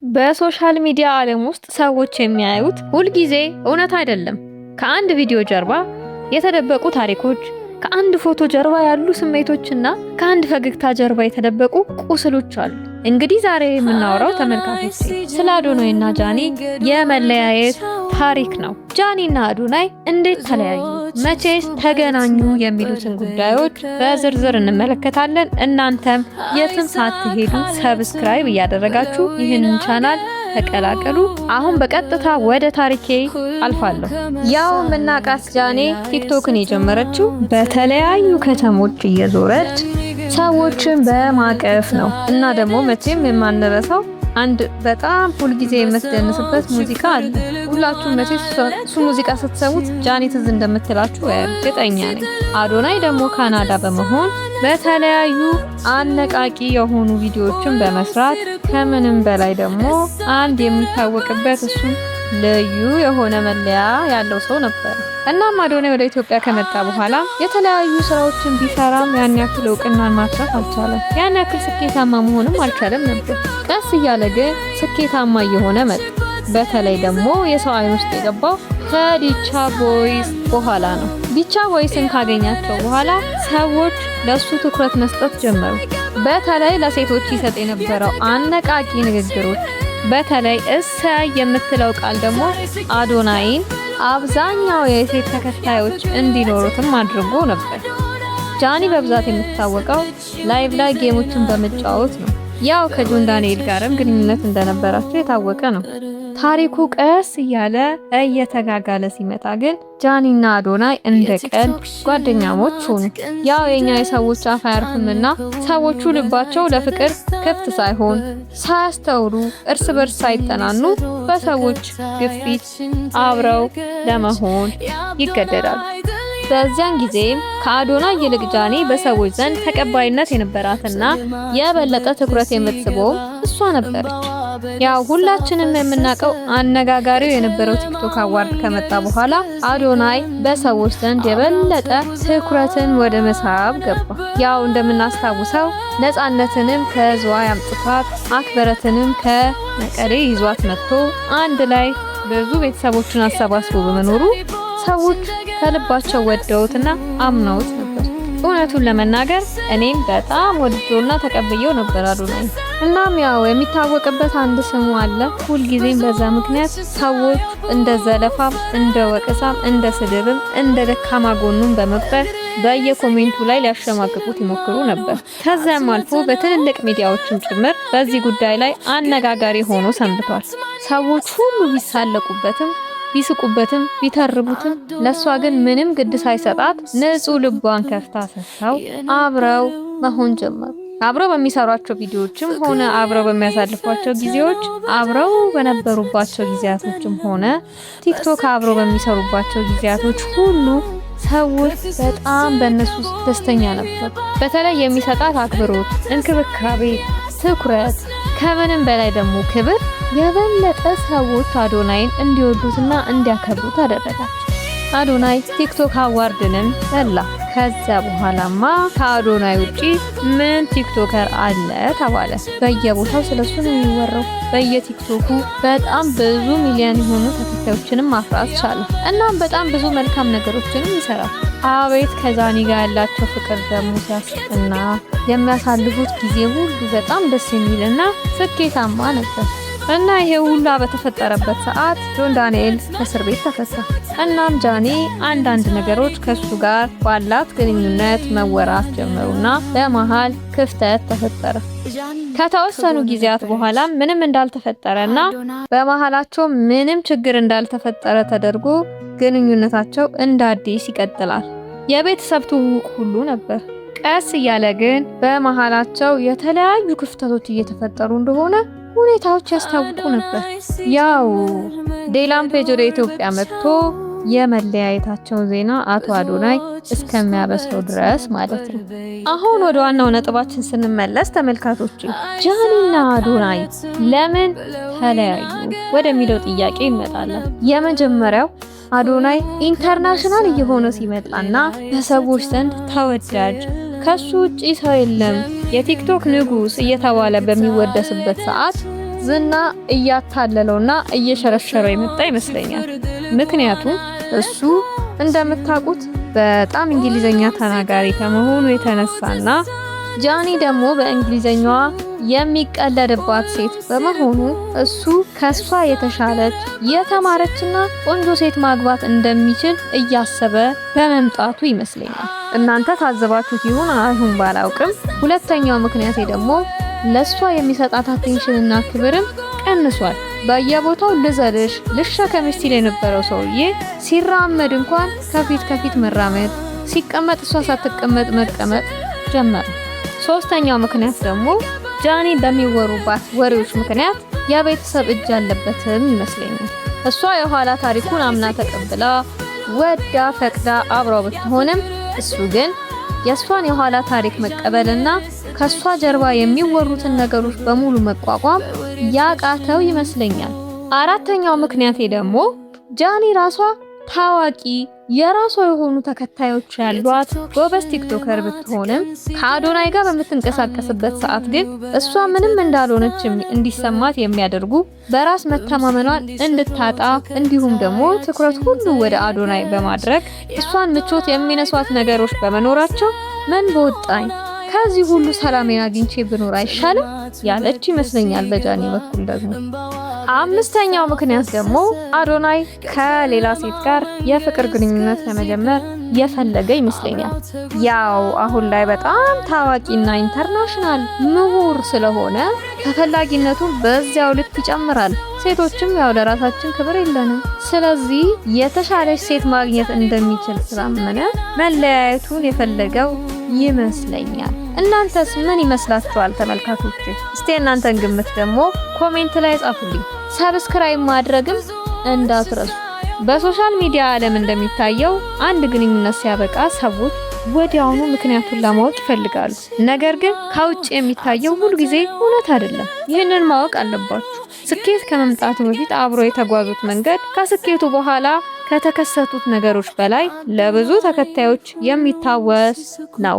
በሶሻል ሚዲያ ዓለም ውስጥ ሰዎች የሚያዩት ሁልጊዜ እውነት አይደለም። ከአንድ ቪዲዮ ጀርባ የተደበቁ ታሪኮች፣ ከአንድ ፎቶ ጀርባ ያሉ ስሜቶችና ከአንድ ፈገግታ ጀርባ የተደበቁ ቁስሎች አሉ። እንግዲህ ዛሬ የምናወራው ተመልካቾች ስለ አዶናይና ጃኒ የመለያየት ታሪክ ነው። ጃኒና አዶናይ እንዴት ተለያዩ፣ መቼስ ተገናኙ የሚሉትን ጉዳዮች በዝርዝር እንመለከታለን። እናንተም የትም ሳትሄዱ ሰብስክራይብ እያደረጋችሁ ይህንን ቻናል ተቀላቀሉ። አሁን በቀጥታ ወደ ታሪኬ አልፋለሁ። ያው ምናቃት ጃኒ ቲክቶክን የጀመረችው በተለያዩ ከተሞች እየዞረች ሰዎችን በማቀፍ ነው እና ደግሞ መቼም የማንረሳው አንድ በጣም ሁልጊዜ የምትደንስበት ሙዚቃ አለ። ሁላችሁም መቼስ እሱ ሙዚቃ ስትሰሙት ጃኒ ትዝ እንደምትላችሁ እርግጠኛ ነኝ። አዶናይ ደግሞ ካናዳ በመሆን በተለያዩ አነቃቂ የሆኑ ቪዲዮዎችን በመስራት ከምንም በላይ ደግሞ አንድ የሚታወቅበት እሱ ልዩ የሆነ መለያ ያለው ሰው ነበር። እናም አዶናይ ወደ ኢትዮጵያ ከመጣ በኋላ የተለያዩ ስራዎችን ቢሰራም ያን ያክል እውቅናን ማትረፍ አልቻለም። ያን ያክል ስኬታማ መሆንም አልቻለም ነበር። ቀስ እያለ ግን ስኬታማ እየሆነ መጣ። በተለይ ደግሞ የሰው አይን ውስጥ የገባው ከዲቻ ቦይስ በኋላ ነው። ዲቻ ቦይስን ካገኛቸው በኋላ ሰዎች ለሱ ትኩረት መስጠት ጀመሩ። በተለይ ለሴቶች ይሰጥ የነበረው አነቃቂ ንግግሮች፣ በተለይ እሰይ የምትለው ቃል ደግሞ አዶናይን አብዛኛው የሴት ተከታዮች እንዲኖሩትም አድርጎ ነበር። ጃኒ በብዛት የምትታወቀው ላይቭ ላይ ጌሞችን በመጫወት ነው። ያው ከጆን ዳንኤል ጋርም ግንኙነት እንደነበራቸው የታወቀ ነው። ታሪኩ ቀስ እያለ እየተጋጋለ ሲመጣ ግን ጃኒና አዶናይ እንደ ቀን ጓደኛሞች ሆኑ። ያው የኛ የሰዎች አፍ አያርፍምና ሰዎቹ ልባቸው ለፍቅር ክፍት ሳይሆን ሳያስተውሉ እርስ በርስ ሳይጠናኑ በሰዎች ግፊት አብረው ለመሆን ይገደዳሉ። በዚያን ጊዜ ከአዶናይ ይልቅ ጃኒ በሰዎች ዘንድ ተቀባይነት የነበራትና የበለጠ ትኩረት የምትስበው እሷ ነበረች። ያው ሁላችንም የምናውቀው አነጋጋሪው የነበረው ቲክቶክ አዋርድ ከመጣ በኋላ አዶናይ በሰዎች ዘንድ የበለጠ ትኩረትን ወደ መሳብ ገባ። ያው እንደምናስታውሰው ነፃነትንም ከዝዋይ አምጥቷት አክብረትንም ከመቀሌ ይዟት መጥቶ አንድ ላይ ብዙ ቤተሰቦችን አሰባስቦ በመኖሩ ሰዎች ከልባቸው ወደውትና አምነውት ነበር። እውነቱን ለመናገር እኔም በጣም ወድጆና ተቀብየው ነበር አዶናይ። እናም ያው የሚታወቅበት አንድ ስሙ አለ። ሁልጊዜም በዛ ምክንያት ሰዎች እንደ ዘለፋም እንደ ወቀሳም እንደ ስድብም እንደ ደካማ ጎኑን በመቁጠር በየኮሜንቱ ላይ ሊያሸማቅቁት ይሞክሩ ነበር። ከዛም አልፎ በትልልቅ ሚዲያዎችም ጭምር በዚህ ጉዳይ ላይ አነጋጋሪ ሆኖ ሰንብቷል። ሰዎች ሁሉ ቢሳለቁበትም ቢስቁበትም ቢተርቡትም ለሷ ግን ምንም ግድ ሳይሰጣት ንጹህ ልቧን ከፍታ ሰጥታው አብረው መሆን ጀመሩ። አብረው በሚሰሯቸው ቪዲዮዎችም ሆነ አብረው በሚያሳልፏቸው ጊዜዎች፣ አብረው በነበሩባቸው ጊዜያቶችም ሆነ ቲክቶክ አብረው በሚሰሩባቸው ጊዜያቶች ሁሉ ሰዎች በጣም በእነሱ ደስተኛ ነበር። በተለይ የሚሰጣት አክብሮት፣ እንክብካቤ፣ ትኩረት፣ ከምንም በላይ ደግሞ ክብር የበለጠ ሰዎች አዶናይን እንዲወዱትና እንዲያከብሩት አደረጋቸው። አዶናይ ቲክቶክ አዋርድንም በላ። ከዛ በኋላማ ከአዶናይ ውጪ ምን ቲክቶከር አለ ተባለ። በየቦታው ስለሱ ነው የሚወራው። በየቲክቶኩ በጣም ብዙ ሚሊዮን የሆኑ ተከታዮችንም ማፍራት ቻለ። እናም በጣም ብዙ መልካም ነገሮችንም ይሰራል። አቤት ከጃኒ ጋር ያላቸው ፍቅር ደግሞ ሲያስቅና የሚያሳልፉት ጊዜ ሁሉ በጣም ደስ የሚልና ስኬታማ ነበር። እና ይሄ ሁሉ በተፈጠረበት ሰዓት ጆን ዳንኤል ከእስር ቤት ተፈታ። እናም ጃኒ አንዳንድ ነገሮች ከሱ ጋር ባላት ግንኙነት መወራት ጀመሩና በመሃል ክፍተት ተፈጠረ። ከተወሰኑ ጊዜያት በኋላ ምንም እንዳልተፈጠረና በመሃላቸው ምንም ችግር እንዳልተፈጠረ ተደርጎ ግንኙነታቸው እንደ አዲስ ይቀጥላል። የቤተሰብ ትውውቅ ሁሉ ነበር። ቀስ እያለ ግን በመሃላቸው የተለያዩ ክፍተቶች እየተፈጠሩ እንደሆነ ሁኔታዎች ያስታውቁ ነበር። ያው ዴላም ፔጅ ወደ ኢትዮጵያ መጥቶ የመለያየታቸው ዜና አቶ አዶናይ እስከሚያበስረው ድረስ ማለት ነው። አሁን ወደ ዋናው ነጥባችን ስንመለስ ተመልካቾች ጃኒና አዶናይ ለምን ተለያዩ ወደሚለው ጥያቄ እንመጣለን። የመጀመሪያው አዶናይ ኢንተርናሽናል እየሆነ ሲመጣና በሰዎች ዘንድ ተወዳጅ ከሱ ውጪ ሰው የለም የቲክቶክ ንጉስ እየተባለ በሚወደስበት ሰዓት ዝና እያታለለውና እየሸረሸረው የመጣ ይመስለኛል። ምክንያቱም እሱ እንደምታውቁት በጣም እንግሊዘኛ ተናጋሪ ከመሆኑ የተነሳና ጃኒ ደግሞ በእንግሊዘኛዋ የሚቀለድባት ሴት በመሆኑ እሱ ከሷ የተሻለች የተማረችና ቆንጆ ሴት ማግባት እንደሚችል እያሰበ በመምጣቱ ይመስለኛል። እናንተ ታዘባችሁት ይሁን አይሁን ባላውቅም፣ ሁለተኛው ምክንያቴ ደግሞ ለሷ የሚሰጣት አቴንሽንና ክብርም ቀንሷል። በየቦታው ልዘልሽ ልሸከምሽ ሲል የነበረው ሰውዬ ሲራመድ እንኳን ከፊት መራመድ፣ ሲቀመጥ እሷ ሳትቀመጥ መቀመጥ ጀመረ። ሶስተኛው ምክንያት ደግሞ ጃኒ በሚወሩባት ወሬዎች ምክንያት የቤተሰብ እጅ ያለበትም ይመስለኛል። እሷ የኋላ ታሪኩን አምና ተቀብላ ወዳ ፈቅዳ አብረው ብትሆንም እሱ ግን የሷን የኋላ ታሪክ መቀበልና ከሷ ጀርባ የሚወሩትን ነገሮች በሙሉ መቋቋም ያቃተው ይመስለኛል። አራተኛው ምክንያቴ ደግሞ ጃኒ ራሷ ታዋቂ የራሷ የሆኑ ተከታዮች ያሏት ጎበዝ ቲክቶከር ብትሆንም ከአዶናይ ጋር በምትንቀሳቀስበት ሰዓት ግን እሷ ምንም እንዳልሆነች እንዲሰማት የሚያደርጉ በራስ መተማመኗን እንድታጣ እንዲሁም ደግሞ ትኩረት ሁሉ ወደ አዶናይ በማድረግ እሷን ምቾት የሚነሷት ነገሮች በመኖራቸው ምን በወጣኝ ከዚህ ሁሉ ሰላሜን አግኝቼ ብኖር አይሻልም ያለች ይመስለኛል። በጃኒ በኩል ደግሞ አምስተኛው ምክንያት ደግሞ አዶናይ ከሌላ ሴት ጋር የፍቅር ግንኙነት ለመጀመር የፈለገ ይመስለኛል። ያው አሁን ላይ በጣም ታዋቂና ኢንተርናሽናል ምሁር ስለሆነ ተፈላጊነቱ በዚያው ልክ ይጨምራል። ሴቶችም ያው ለራሳችን ክብር የለንም። ስለዚህ የተሻለች ሴት ማግኘት እንደሚችል ስላመነ መለያየቱን የፈለገው ይመስለኛል። እናንተስ ምን ይመስላችኋል ተመልካቾች? እስቲ እናንተን ግምት ደግሞ ኮሜንት ላይ ጻፉልኝ። ሰብስክራይብ ማድረግም እንዳትረሱ። በሶሻል ሚዲያ ዓለም እንደሚታየው አንድ ግንኙነት ሲያበቃ ሰዎች ወዲያውኑ ምክንያቱን ለማወቅ ይፈልጋሉ። ነገር ግን ከውጭ የሚታየው ሁሉ ጊዜ እውነት አይደለም። ይህንን ማወቅ አለባችሁ። ስኬት ከመምጣቱ በፊት አብሮ የተጓዙት መንገድ ከስኬቱ በኋላ ከተከሰቱት ነገሮች በላይ ለብዙ ተከታዮች የሚታወስ ነው።